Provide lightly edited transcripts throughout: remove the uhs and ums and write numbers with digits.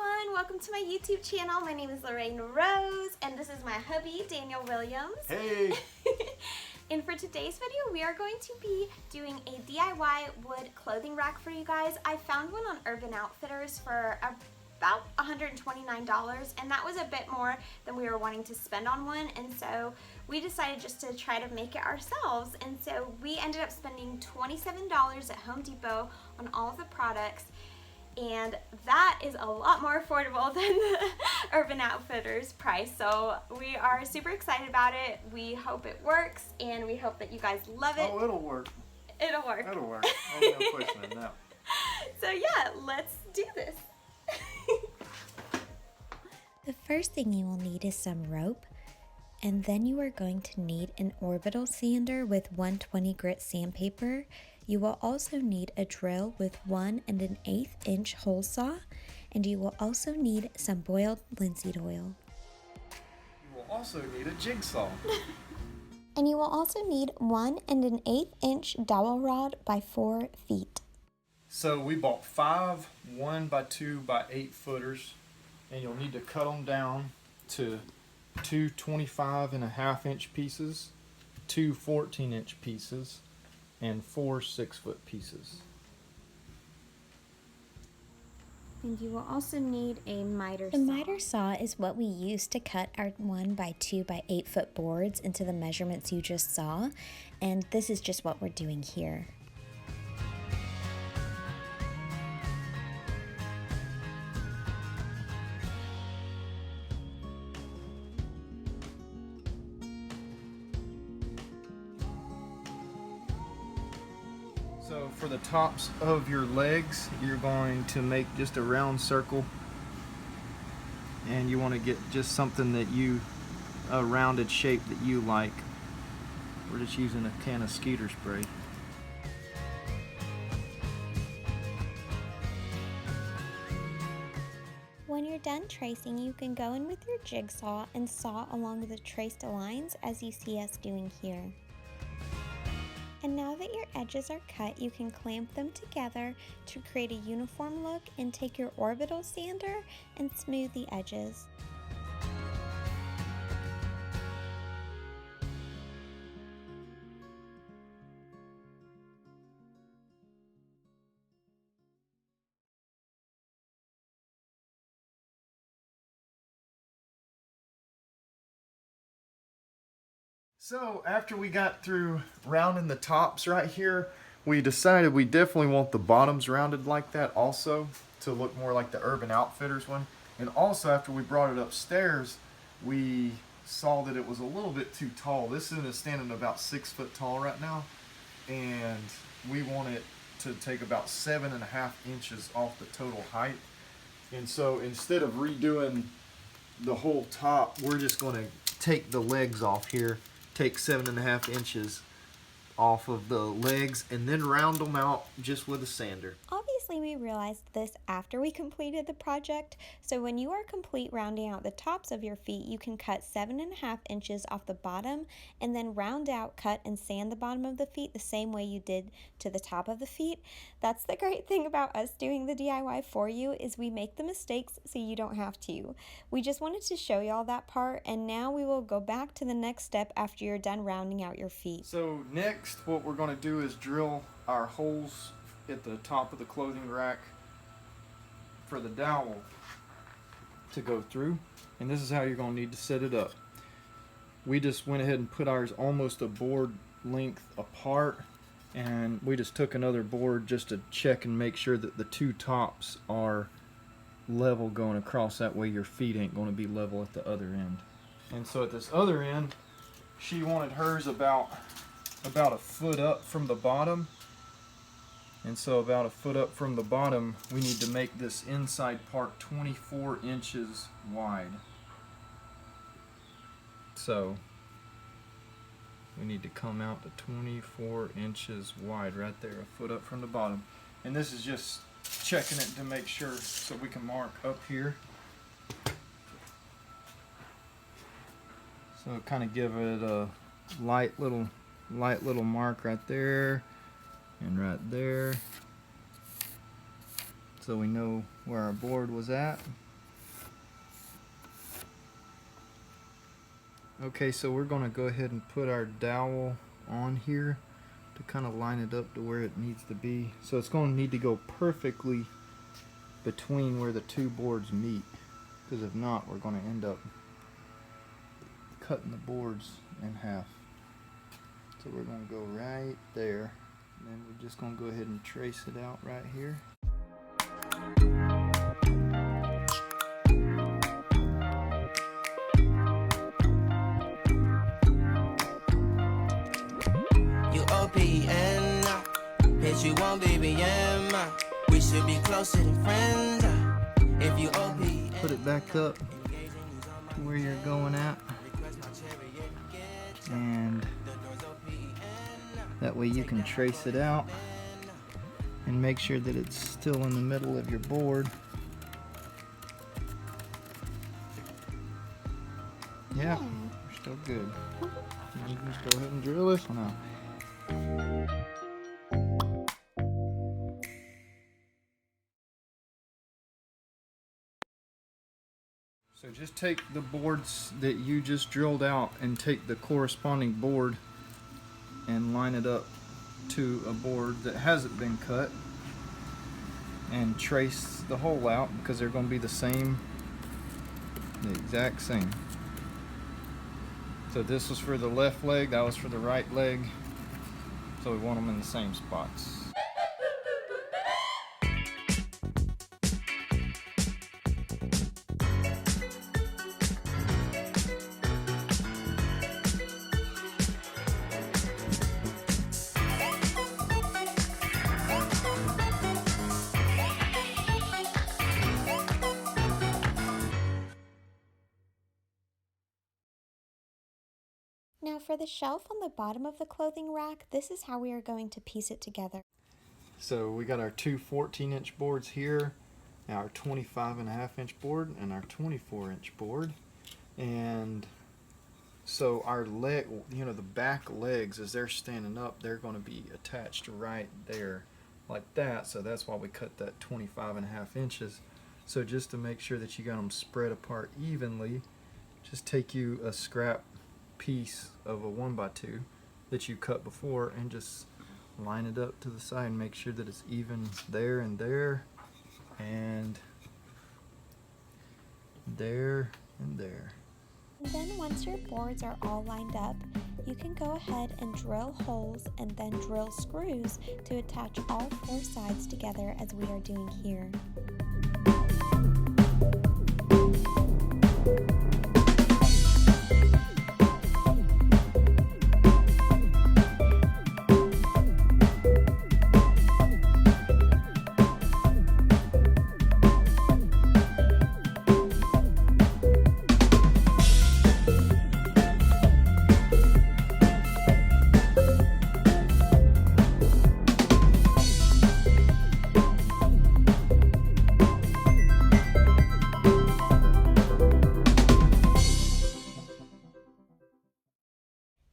everyone, welcome to my YouTube channel. My name is Lorraine Rose and this is my hubby Daniel Williams. Hey! And for today's video we are going to be doing a DIY wood clothing rack for you guys. I found one on Urban Outfitters for about $129 and that was a bit more than we were wanting to spend on one, and so we decided just to try to make it ourselves, and so we ended up spending $27 at Home Depot on all of the products. And that is a lot more affordable than the Urban Outfitters price. So we are super excited about it. We hope it works and we hope that you guys love it. Oh, it'll work. It'll work. It'll work. Ain't no question in that. So yeah, let's do this. The first thing you will need is some rope, and then you are going to need an orbital sander with 120 grit sandpaper. You will also need a drill with 1 1/8 inch hole saw, and you will also need some boiled linseed oil. You will also need a jigsaw. And you will also need 1 1/8 inch dowel rod by 4 feet. So we bought 5 1x2x8 footers, and you'll need to cut them down to 2 25.5 inch pieces, 2 14 inch pieces, and 4 6-foot pieces. And you will also need a miter saw. The miter saw is what we use to cut our 1x2x8 foot boards into the measurements you just saw, and this is just what we're doing here. So for the tops of your legs, you're going to make just a round circle, and you want to get just something that a rounded shape that you like. We're just using a can of Skeeter spray. When you're done tracing, you can go in with your jigsaw and saw along the traced lines as you see us doing here. And now that your edges are cut, you can clamp them together to create a uniform look and take your orbital sander and smooth the edges. So after we got through rounding the tops right here, we decided we definitely want the bottoms rounded like that also, to look more like the Urban Outfitters one. And also after we brought it upstairs, we saw that it was a little bit too tall. This is standing about 6 foot tall right now, and we want it to take about 7.5 inches off the total height. And so instead of redoing the whole top, we're just going to take the legs off here, take 7.5 inches off of the legs, and then round them out just with a sander. Obviously, we realized this after we completed the project, so when you are complete rounding out the tops of your feet, you can cut 7.5 inches off the bottom and then round out, cut, and sand the bottom of the feet the same way you did to the top of the feet. That's the great thing about us doing the DIY for you, is we make the mistakes so you don't have to. We just wanted to show y'all that part, and now we will go back to the next step after you're done rounding out your feet. So next, what we're going to do is drill our holes at the top of the clothing rack for the dowel to go through, and this is how you're going to need to set it up. We just went ahead and put ours almost a board length apart, and we just took another board just to check and make sure that the two tops are level going across. That way your feet ain't going to be level at the other end. And so at this other end, she wanted hers about a foot up from the bottom. And so about a foot up from the bottom, we need to make this inside part 24 inches wide. So we need to come out to 24 inches wide right there, a foot up from the bottom. And this is just checking it to make sure, so we can mark up here. So kind of give it a light little mark right there and right there, so we know where our board was at. Okay, so we're going to go ahead and put our dowel on here to kind of line it up to where it needs to be. So it's going to need to go perfectly between where the two boards meet, because if not, we're going to end up cutting the boards in half. So we're going to go right there, and then we're just going to go ahead and trace it out right here. U-O-P-N, hit you on BBM. We should be closer than friends. If you O-P-N, put it back up to where you're going at, and that way you can trace it out and make sure that it's still in the middle of your board. Yeah, we're still good. You can just go ahead and drill this one out. So just take the boards that you just drilled out and take the corresponding board and line it up to a board that hasn't been cut and trace the hole out, because they're going to be the same, the exact same. So this was for the left leg, that was for the right leg, so we want them in the same spots. Now for the shelf on the bottom of the clothing rack, this is how we are going to piece it together. So we got our two 14-inch boards here, our 25.5-inch board, and our 24-inch board. And so our leg, you know, the back legs, as they're standing up, they're going to be attached right there like that. So that's why we cut that 25.5 inches. So just to make sure that you got them spread apart evenly, just take you a scrap piece of a 1x2 that you cut before and just line it up to the side and make sure that it's even there and there and there and there. And then once your boards are all lined up, you can go ahead and drill holes and then drill screws to attach all four sides together as we are doing here.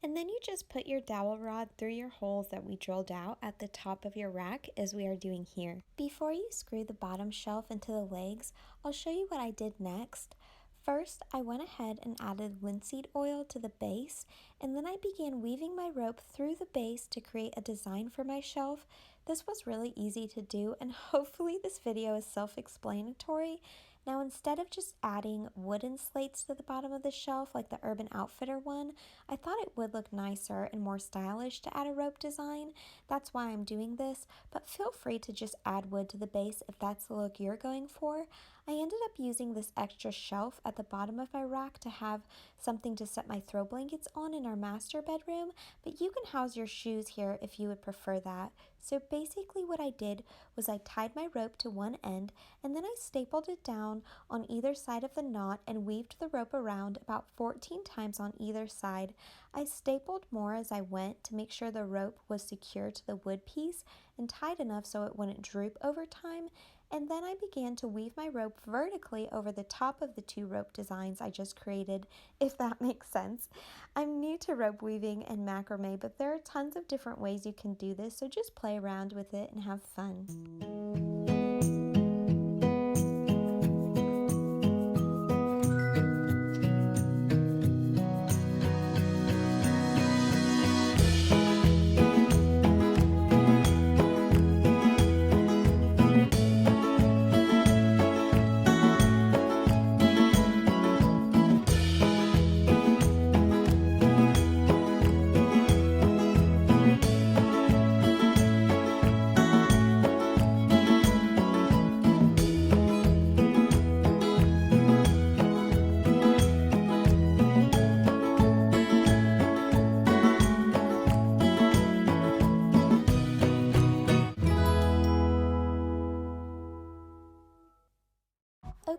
And then you just put your dowel rod through your holes that we drilled out at the top of your rack as we are doing here. Before you screw the bottom shelf into the legs, I'll show you what I did next. First, I went ahead and added linseed oil to the base, and then I began weaving my rope through the base to create a design for my shelf. This was really easy to do, and hopefully this video is self-explanatory. Now, instead of just adding wooden slates to the bottom of the shelf like the Urban Outfitter one, I thought it would look nicer and more stylish to add a rope design. That's why I'm doing this, but feel free to just add wood to the base if that's the look you're going for. I ended up using this extra shelf at the bottom of my rack to have something to set my throw blankets on in our master bedroom, but you can house your shoes here if you would prefer that. So basically what I did was I tied my rope to one end and then I stapled it down on either side of the knot and weaved the rope around about 14 times on either side. I stapled more as I went to make sure the rope was secure to the wood piece and tight enough so it wouldn't droop over time. And then I began to weave my rope vertically over the top of the two rope designs I just created, if that makes sense. I'm new to rope weaving and macrame, but there are tons of different ways you can do this, so just play around with it and have fun.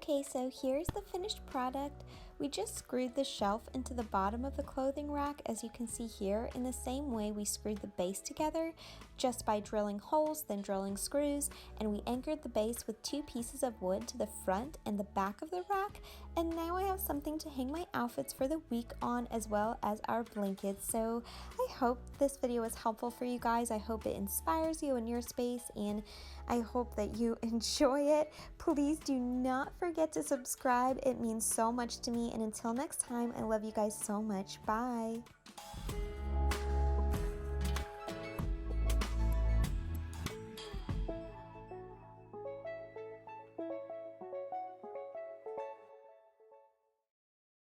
Okay, so here's the finished product. We just screwed the shelf into the bottom of the clothing rack, as you can see here, in the same way we screwed the base together, just by drilling holes, then drilling screws, and we anchored the base with 2 pieces of wood to the front and the back of the rack, and now I have something to hang my outfits for the week on, as well as our blankets. So I hope this video was helpful for you guys. I hope it inspires you in your space, and I hope that you enjoy it. Please do not forget to subscribe. It means so much to me. And until next time, I love you guys so much. Bye.